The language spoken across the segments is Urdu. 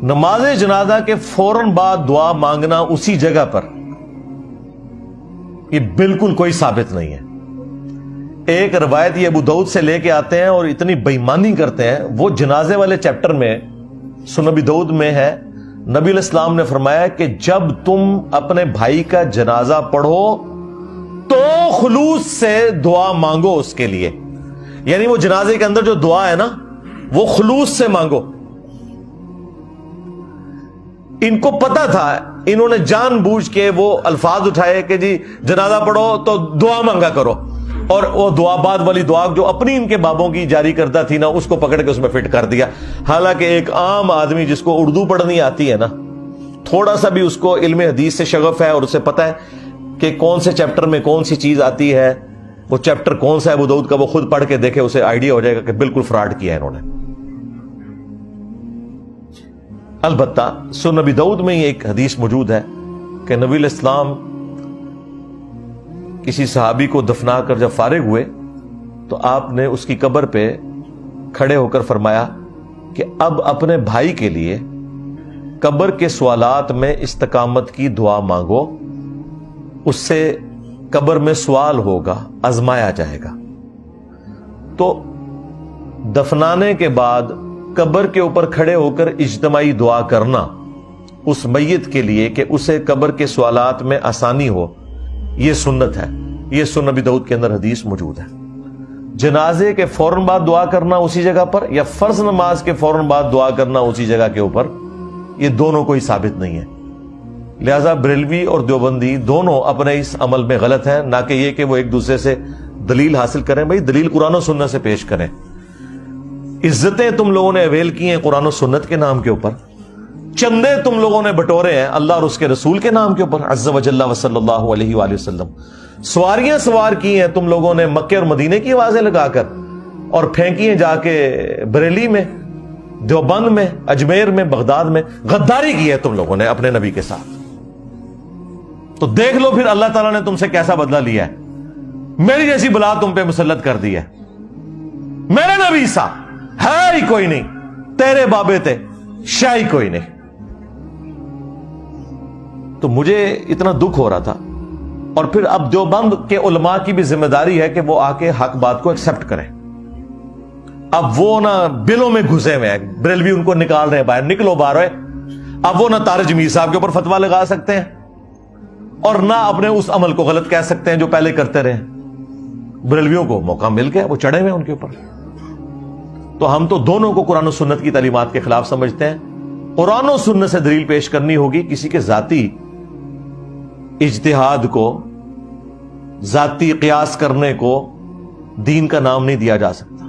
نماز جنازہ کے فوراً بعد دعا مانگنا اسی جگہ پر، یہ بالکل کوئی ثابت نہیں ہے۔ ایک روایت یہ ابو داؤد سے لے کے آتے ہیں اور اتنی بےایمانی کرتے ہیں، وہ جنازے والے چیپٹر میں سنن ابی داؤد میں ہے، نبی علیہ السلام نے فرمایا کہ جب تم اپنے بھائی کا جنازہ پڑھو تو خلوص سے دعا مانگو اس کے لیے، یعنی وہ جنازے کے اندر جو دعا ہے نا وہ خلوص سے مانگو۔ ان کو پتا تھا، انہوں نے جان بوجھ کے وہ الفاظ اٹھائے کہ جی جنازہ پڑھو تو دعا مانگا کرو، اور وہ دعا بعد والی دعا جو اپنی ان کے بابوں کی جاری کردہ تھی نا اس کو پکڑ کے اس میں فٹ کر دیا۔ حالانکہ ایک عام آدمی جس کو اردو پڑھنی آتی ہے نا، تھوڑا سا بھی اس کو علم حدیث سے شغف ہے اور اسے پتا ہے کہ کون سے چیپٹر میں کون سی چیز آتی ہے، وہ چیپٹر کون سا ہے ابو داؤد کا، وہ خود پڑھ کے دیکھے، اسے آئیڈیا ہو جائے گا کہ بالکل فراڈ کیا ہے انہوں نے۔ البتہ سنن ابی داؤد میں ایک حدیث موجود ہے کہ نبی علیہ السلام کسی صحابی کو دفنا کر جب فارغ ہوئے تو آپ نے اس کی قبر پہ کھڑے ہو کر فرمایا کہ اب اپنے بھائی کے لیے قبر کے سوالات میں استقامت کی دعا مانگو، اس سے قبر میں سوال ہوگا، آزمایا جائے گا۔ تو دفنانے کے بعد قبر کے اوپر کھڑے ہو کر اجتماعی دعا کرنا اس میت کے لیے کہ اسے قبر کے سوالات میں آسانی ہو، یہ سنت ہے، یہ سنن ابی داؤد کے اندر حدیث موجود ہے۔ جنازے کے فوراً بعد دعا کرنا اسی جگہ پر یا فرض نماز کے فوراً بعد دعا کرنا اسی جگہ کے اوپر، یہ دونوں کوئی ثابت نہیں ہے۔ لہذا بریلوی اور دیوبندی دونوں اپنے اس عمل میں غلط ہیں، نہ کہ یہ کہ وہ ایک دوسرے سے دلیل حاصل کریں۔ بھائی دلیل قرآن و سنت سے پیش کریں۔ عزتیں تم لوگوں نے اویل کی ہیں قرآن و سنت کے نام کے اوپر، چندے تم لوگوں نے بٹورے ہیں اللہ اور اس کے رسول کے نام کے اوپر عز وجل و صلی اللہ علیہ وآلہ وسلم، سواریاں سوار کی ہیں تم لوگوں نے مکے اور مدینے کی آوازیں لگا کر، اور پھینکی ہیں جا کے بریلی میں، دیوبند میں، اجمیر میں، بغداد میں، غداری کی ہے تم لوگوں نے اپنے نبی کے ساتھ۔ تو دیکھ لو پھر اللہ تعالیٰ نے تم سے کیسا بدلہ لیا ہے، میری جیسی بلا تم پہ مسلط کر دی ہے۔ میرے نبی سا ہے ہی کوئی نہیں، تیرے بابے تھے شاہی کوئی نہیں۔ تو مجھے اتنا دکھ ہو رہا تھا، اور پھر اب دیوبند کے علماء کی بھی ذمہ داری ہے کہ وہ آ کے حق بات کو ایکسپٹ کریں۔ اب وہ نہ بلوں میں گھسے ہوئے ہیں، بریلوی ان کو نکال رہے ہیں باہر، نکلو باہر۔ اب وہ نہ طارق جمیل صاحب کے اوپر فتویٰ لگا سکتے ہیں اور نہ اپنے اس عمل کو غلط کہہ سکتے ہیں جو پہلے کرتے رہے۔ بریلویوں کو موقع مل گیا، وہ چڑھے ہوئے ان کے اوپر۔ تو ہم تو دونوں کو قرآن و سنت کی تعلیمات کے خلاف سمجھتے ہیں۔ قرآن و سنت سے دلیل پیش کرنی ہوگی، کسی کے ذاتی اجتہاد کو، ذاتی قیاس کرنے کو دین کا نام نہیں دیا جا سکتا۔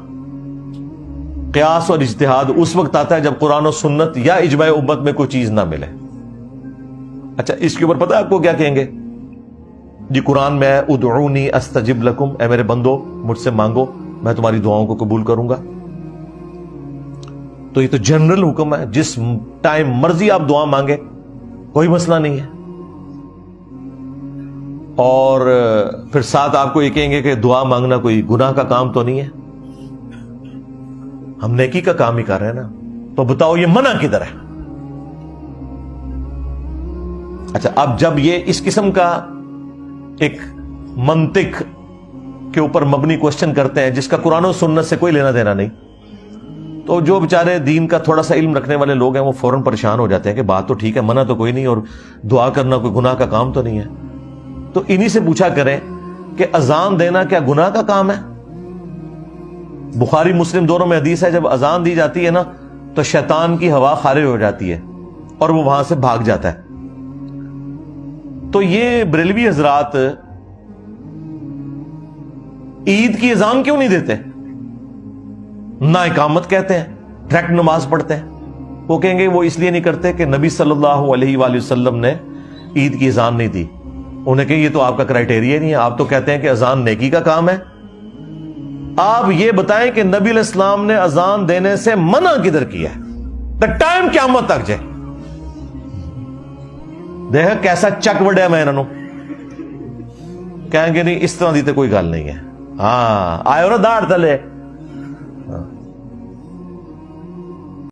قیاس اور اجتہاد اس وقت آتا ہے جب قرآن و سنت یا اجماع امت میں کوئی چیز نہ ملے۔ اچھا اس کے اوپر پتہ ہے آپ کو کیا کہیں گے؟ جی قرآن میں ہے ادعونی استجب لکم، اے میرے بندو مجھ سے مانگو میں تمہاری دعاؤں کو قبول کروں گا۔ تو یہ تو جنرل حکم ہے، جس ٹائم مرضی آپ دعا مانگے کوئی مسئلہ نہیں ہے۔ اور پھر ساتھ آپ کو یہ کہیں گے کہ دعا مانگنا کوئی گناہ کا کام تو نہیں ہے، ہم نیکی کا کام ہی کر رہے ہیں نا، تو بتاؤ یہ منع کدھر ہے؟ اچھا اب جب یہ اس قسم کا ایک منطق کے اوپر مبنی کوشچن کرتے ہیں جس کا قرآن و سنت سے کوئی لینا دینا نہیں، تو جو بیچارے دین کا تھوڑا سا علم رکھنے والے لوگ ہیں وہ فوراً پریشان ہو جاتے ہیں کہ بات تو ٹھیک ہے، منع تو کوئی نہیں، اور دعا کرنا کوئی گناہ کا کام تو نہیں ہے۔ تو انہی سے پوچھا کریں کہ اذان دینا کیا گناہ کا کام ہے؟ بخاری مسلم دونوں میں حدیث ہے، جب اذان دی جاتی ہے نا تو شیطان کی ہوا خارج ہو جاتی ہے اور وہ وہاں سے بھاگ جاتا ہے۔ تو یہ بریلوی حضرات عید کی اذان کیوں نہیں دیتے؟ نہ اقامت کہتے ہیں، ڈائریکٹ نماز پڑھتے ہیں۔ وہ کہیں گے وہ اس لیے نہیں کرتے کہ نبی صلی اللہ علیہ وآلہ وسلم نے عید کی اذان نہیں دی۔ انہیں کہ یہ تو آپ کا کرائٹیریا نہیں ہے، آپ تو کہتے ہیں کہ اذان نیکی کا کام ہے۔ آپ یہ بتائیں کہ نبی علیہ السلام نے اذان دینے سے منع کدھر کیا ہے؟ دا ٹائم قیامت تک جائے دیکھ کیسا چک وڈیا میں انہوں کہیں گے نہیں اس طرح دی تو کوئی گل نہیں ہے۔ ہاں آئے ہو نا داڑھ تلے،